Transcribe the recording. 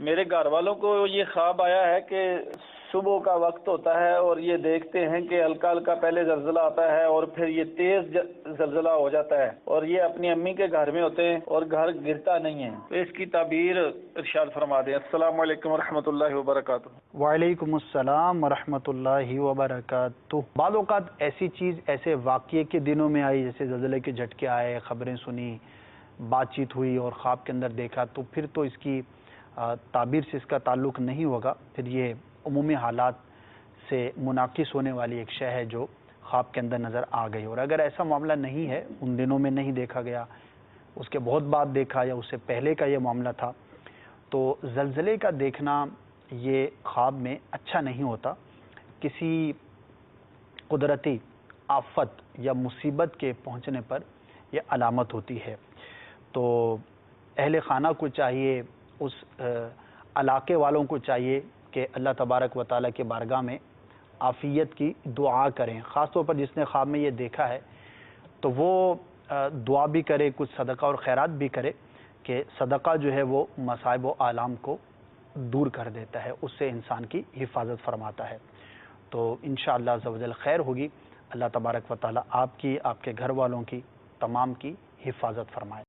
میرے گھر والوں کو یہ خواب آیا ہے کہ صبح کا وقت ہوتا ہے اور یہ دیکھتے ہیں کہ ہلکا ہلکا پہلے زلزلہ آتا ہے اور پھر یہ تیز زلزلہ ہو جاتا ہے، اور یہ اپنی امی کے گھر میں ہوتے ہیں اور گھر گرتا نہیں ہے، تو اس کی تعبیر ارشاد فرما دیں۔ السلام علیکم ورحمۃ اللہ وبرکاتہ۔ وعلیکم السلام ورحمۃ اللہ وبرکاتہ۔ بعض اوقات ایسی چیز ایسے واقعے کے دنوں میں آئی، جیسے زلزلے کے جھٹکے آئے، خبریں سنی، بات چیت ہوئی اور خواب کے اندر دیکھا، تو پھر تو اس کی تعبیر سے اس کا تعلق نہیں ہوگا، پھر یہ عمومی حالات سے منعکس ہونے والی ایک شے ہے جو خواب کے اندر نظر آ گئی۔ اور اگر ایسا معاملہ نہیں ہے، ان دنوں میں نہیں دیکھا گیا، اس کے بہت بعد دیکھا یا اس سے پہلے کا یہ معاملہ تھا، تو زلزلے کا دیکھنا یہ خواب میں اچھا نہیں ہوتا، کسی قدرتی آفت یا مصیبت کے پہنچنے پر یہ علامت ہوتی ہے۔ تو اہل خانہ کو چاہیے، اس علاقے والوں کو چاہیے کہ اللہ تبارک و تعالیٰ کے بارگاہ میں عافیت کی دعا کریں، خاص طور پر جس نے خواب میں یہ دیکھا ہے تو وہ دعا بھی کرے، کچھ صدقہ اور خیرات بھی کرے، کہ صدقہ جو ہے وہ مصائب و آلام کو دور کر دیتا ہے، اس سے انسان کی حفاظت فرماتا ہے۔ تو انشاءاللہ عز و جل خیر ہوگی۔ اللہ تبارک و تعالیٰ آپ کی، آپ کے گھر والوں کی، تمام کی حفاظت فرمائے۔